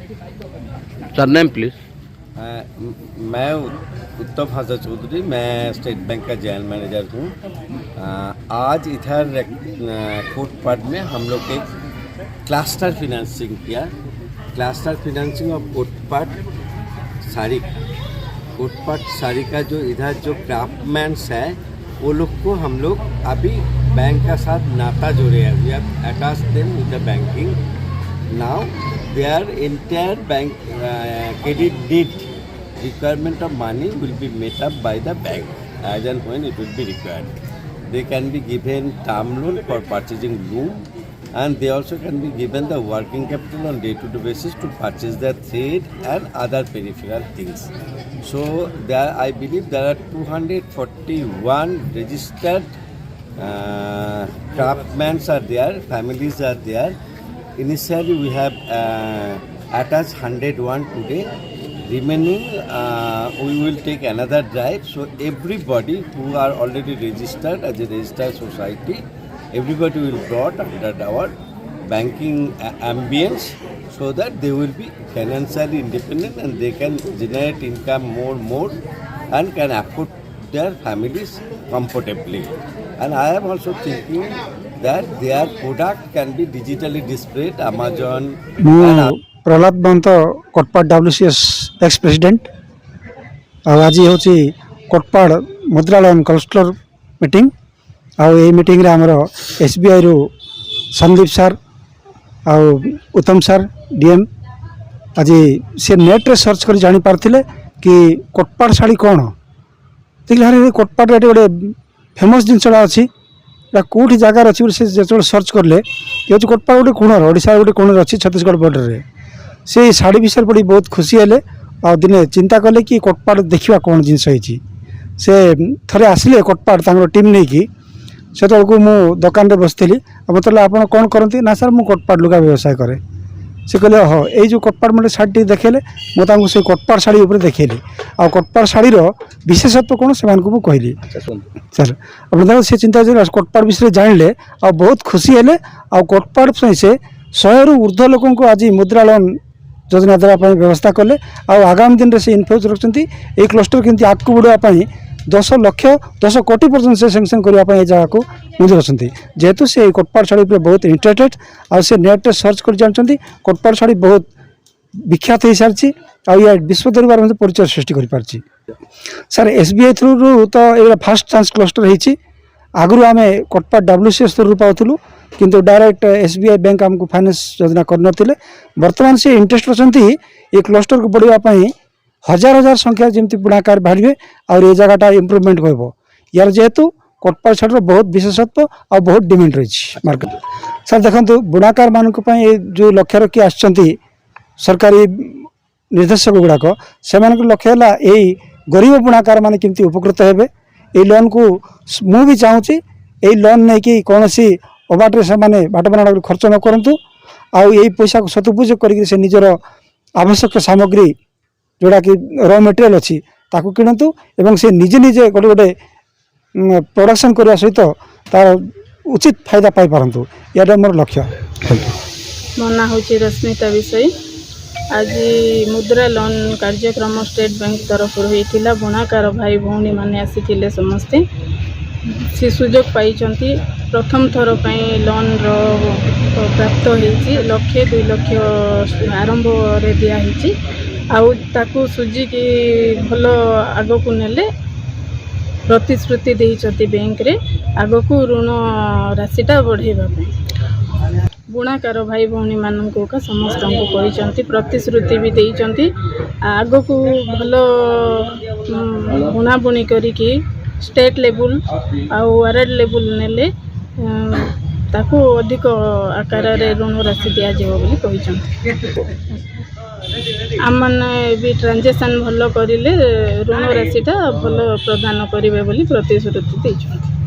Sir name please. मैं उत्तम हाजा चौधरी, मैं स्टेट बैंक का जनरल मैनेजर हूँ। आज इधर कोटपाड में हम लोग एक क्लस्टर फिनेंसिंग किया। Cluster financing of Kotpad Sarika जो इधर जो क्राफ्टमैन्स है वो लोग को हम लोग अभी बैंक का साथ नाता जोड़े हैं। We have attached them with the banking. Now their entire bank credit need requirement of money will be met up by the bank as and when it will be required. They can be given term loan for purchasing loan, and they also can be given the working capital on day-to-day basis to purchase their thread and other peripheral things. So there, I believe there are 241 registered craftsmen are there, families are there. Initially, we have attached 101 today. Remaining, we will take another drive. So everybody who are already registered as a registered society, everybody will brought under our banking ambience, so that they will be financially independent and they can generate income more and can afford their families comfortably. And I am also thinking that their product can be digitally displayed Amazon. Prahlad Mahant Kotpad WCS ex president आज हूँ कोटपाड मुद्रा loan cluster meeting meeting रे हमर SBI रु Sandeep sir उत्तम sir DM आज से net रे सर्च कर जानी पारथिले कि कोटपाड शाड़ी कौन देखिए कोटपाड रे गोटे फेमस जिनसा अच्छी कौटी जगार अच्छी से जो सर्च कले ये हूँ कोटपाड गोटे कोणर ओडिशा गोटे कोणर अच्छी छत्तीसगढ़ बॉर्डर रे से शाड़ी विषय पढ़ी बहुत खुशी हेले आ दिने चिंता कले कि कोटपाड देखा कौन जिनस से थे आसिले कोटपाड टीम नहीं कि से मु दुकान बसती मतलब आप कौन करती ना सर मु कोटपाड लुगा व्यवसाय करे से कहले हाँ ये जो कोटपाड मोटे शाढ़ी देखेले मुझे से कोटपाड शाढ़ी उपर देखली आ कोटपाड शाढ़ीर विशेषत्व कौन से कहली सर अपने से चिंता कोटपाड विषय जानले आ बहुत खुशी हेले आ कोटपाड से 100 रु ऊर्ध्व लोक आज मुद्रा लोन योजना देवाई व्यवस्था कले आगामी दिन में से इनफ्लुएंस रखते ये क्लस्टर केमती आगू बढ़ापी 10 लाख 10 कोटी पर्यटन से सेंक्शन करने जगह को मुझे अच्छा जेहेतु से कोटपाड शाढ़ी बहुत इंटरेस्टेड आ से नेट सर्च कर जानते कोटपाड शाढ़ी बहुत विख्यात हो सारी आ विश्व दरबार में परिचय सृष्टि कर सर SBI थ्रु तो ये फास्ट चांस क्लस्टर होती आगु आम कोटपाड WCS थ्रु पाऊँ किंतु डायरेक्ट SBI बैंक आमको फाइनेंस योजना करते बर्तमान से इंटरेस्ट अच्छा ये क्लस्टर को बढ़ावाई हजार संख्या जमी बुणाकार बाहर और ये जगहटा इम्प्रूवमेंट हो यार जेहेतु कोटपाड शाढ़ीर बहुत विशेषत्व और बहुत डिमांड रही मार्केट सर देखो बुणाकार मानक जो लक्ष्य रखी आसचंती सरकारी निर्देशक गुड़ाक से लक्ष्य है यही गरीब बुणाकार मान केमती उपकृत हेबे ये लोन को मु भी चाहूँगी यही लोन नहीं कि कौन सी अबाटे से माने बाट बना खर्च न करूँ आई पैसा को सदुपयोग कर निजर आवश्यक सामग्री जोड़ा कि रॉ मटेरियल अच्छी ताकू किणतु एवं से निजे निजे गोटे गोटे प्रोडक्शन करने सहित तार उचित फायदा पाई पारंतु या मोर लक्ष्य। मो ना हूँ रश्मिता विषय आज मुद्रा लोन कार्यक्रम स्टेट बैंक तरफ होता बुणाकार भाई भौणी मैंने आसी समस्ते से सुजोग पाई प्रथम थर लोन प्राप्त होती 1 लाख 2 लाख आरंभ दिखाई आउ सुजिकी भल आग को नेले प्रतिश्रुति देइचंती बैंक रे आग को ऋण राशिटा बढ़ेबा बुणाकार भाई भौणी मानक का समस्त को कही प्रतिश्रुति भी देइचंती आग को भल बुणाबुणी करिकी स्टेट लेवल आउ वार्ड लेवल नेले ताकू अधिक आकार ऋण राशि दिया बोली कही आम मैंने भी ट्रांजेक्शन भल करें ऋण राशिटा भल प्रदान करेंगे बोली प्रतिश्रुति देइछंती।